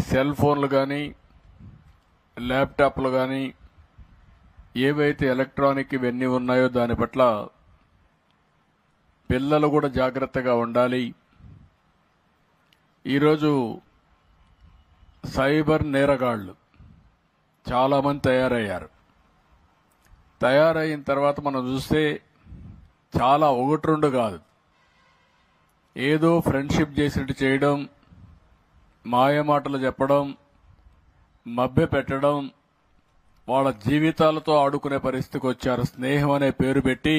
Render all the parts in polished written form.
Cell ఫోన్లు కానీ ల్యాప్టాప్లు కానీ ఏవైతే ఎలక్ట్రానిక్ ఇవన్నీ ఉన్నాయో దాని పట్ల పిల్లలు కూడా జాగ్రత్తగా ఉండాలి. ఈరోజు సైబర్ నేరగాళ్లు చాలామంది తయారయ్యారు. తయారైన తర్వాత మనం చూస్తే చాలా ఒకటి రెండు కాదు, ఏదో ఫ్రెండ్షిప్ చేసినట్టు చేయడం, మాయమాటలు చెప్పడం, మభ్య పెట్టడం, వాళ్ళ జీవితాలతో ఆడుకునే పరిస్థితికి వచ్చారు. స్నేహం అనే పేరు పెట్టి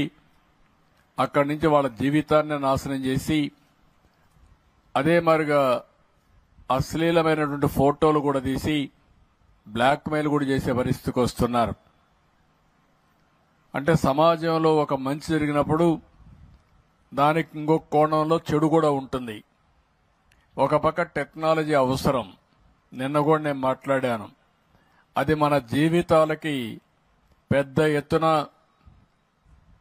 అక్కడి నుంచి వాళ్ళ జీవితాన్ని నాశనం చేసి అదే మరిగా అశ్లీలమైనటువంటి ఫోటోలు కూడా తీసి బ్లాక్మెయిల్ కూడా చేసే పరిస్థితికి వస్తున్నారు. అంటే సమాజంలో ఒక మంచి జరిగినప్పుడు దానికి ఇంకొక కోణంలో చెడు కూడా ఉంటుంది. ఒక పక్క టెక్నాలజీ అవసరం, నిన్న కూడా నేను మాట్లాడాను, అది మన జీవితాలకి పెద్ద ఎత్తున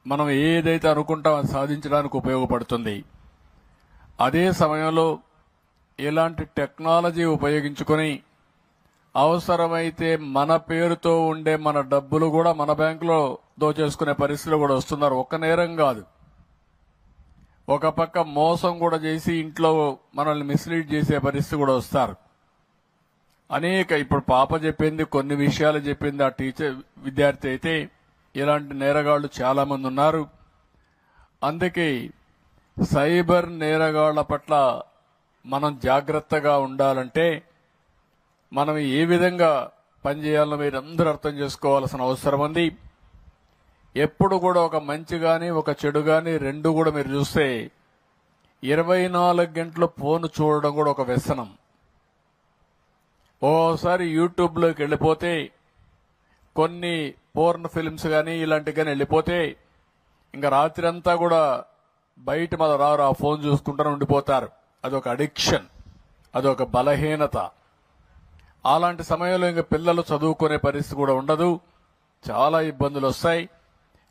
మనం ఏదైతే అనుకుంటామో అది సాధించడానికి ఉపయోగపడుతుంది. అదే సమయంలో ఇలాంటి టెక్నాలజీ ఉపయోగించుకొని అవసరమైతే మన పేరుతో ఉండే మన డబ్బులు కూడా మన బ్యాంకులో దోచేసుకునే పరిస్థితులు కూడా వస్తున్నారు. ఒక్క నేరం కాదు, ఒక పక్క మోసం కూడా చేసి ఇంట్లో మనల్ని మిస్లీడ్ చేసే పరిస్థితి కూడా వస్తారు. అనేక ఇప్పుడు పాప చెప్పింది, కొన్ని విషయాలు చెప్పింది ఆ టీచర్ విద్యార్థి అయితే, ఇలాంటి నేరగాళ్లు చాలా మంది ఉన్నారు. అందుకే సైబర్ నేరగాళ్ల పట్ల మనం జాగ్రత్తగా ఉండాలంటే మనం ఏ విధంగా పనిచేయాలో మీరందరూ అర్థం చేసుకోవాల్సిన అవసరం ఉంది. ఎప్పుడు కూడా ఒక మంచి గాని ఒక చెడు గాని రెండు కూడా మీరు చూస్తే 24 గంటలు ఫోన్ చూడడం కూడా ఒక వ్యసనం. ఓసారి యూట్యూబ్లోకి వెళ్ళిపోతే కొన్ని పోర్న్ ఫిల్మ్స్ కానీ ఇలాంటివి కానీ వెళ్ళిపోతే ఇంకా రాత్రి అంతా కూడా బయట మన రారు, ఆ ఫోన్ చూసుకుంటూనే ఉండిపోతారు. అదొక అడిక్షన్, అదొక బలహీనత. అలాంటి సమయంలో ఇంకా పిల్లలు చదువుకునే పరిస్థితి కూడా ఉండదు, చాలా ఇబ్బందులు వస్తాయి.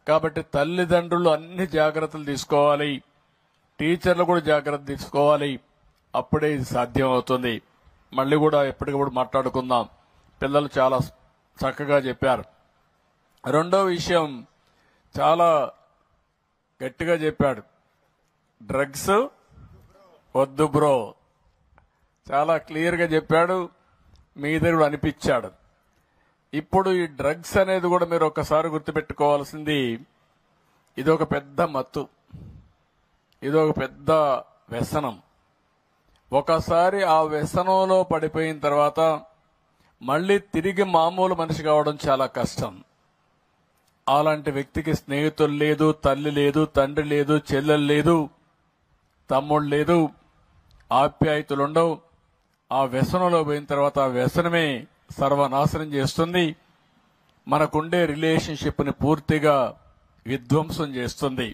కాబట్టి తల్లిదండ్రులు అన్ని జాగ్రత్తలు తీసుకోవాలి, టీచర్లు కూడా జాగ్రత్త తీసుకోవాలి. అప్పుడే ఇది సాధ్యం అవుతుంది. మళ్ళీ కూడా ఎప్పటికప్పుడు మాట్లాడుకుందాం. పిల్లలు చాలా చక్కగా చెప్పారు. రెండో విషయం చాలా గట్టిగా చెప్పాడు, డ్రగ్స్ వద్దు బ్రో. చాలా క్లియర్గా చెప్పాడు, మీ దగ్గర కూడా అనిపించాడు. ఇప్పుడు ఈ డ్రగ్స్ అనేది కూడా మీరు ఒక్కసారి గుర్తుపెట్టుకోవాల్సింది, ఇదొక పెద్ద మత్తు, ఇదొక పెద్ద వ్యసనం. ఒకసారి ఆ వ్యసనంలో పడిపోయిన తర్వాత మళ్లీ తిరిగి మామూలు మనిషి కావడం చాలా కష్టం. అలాంటి వ్యక్తికి స్నేహితులు లేదు, తల్లి లేదు, తండ్రి లేదు, చెల్లెలు లేదు, తమ్ముడు లేదు, ఆప్యాయతలుండవు. ఆ వ్యసనంలో పోయిన తర్వాత ఆ వ్యసనమే సర్వనాశనం చేస్తుంది, మనకుండే రిలేషన్షిప్ ని పూర్తిగా విధ్వంసం చేస్తుంది.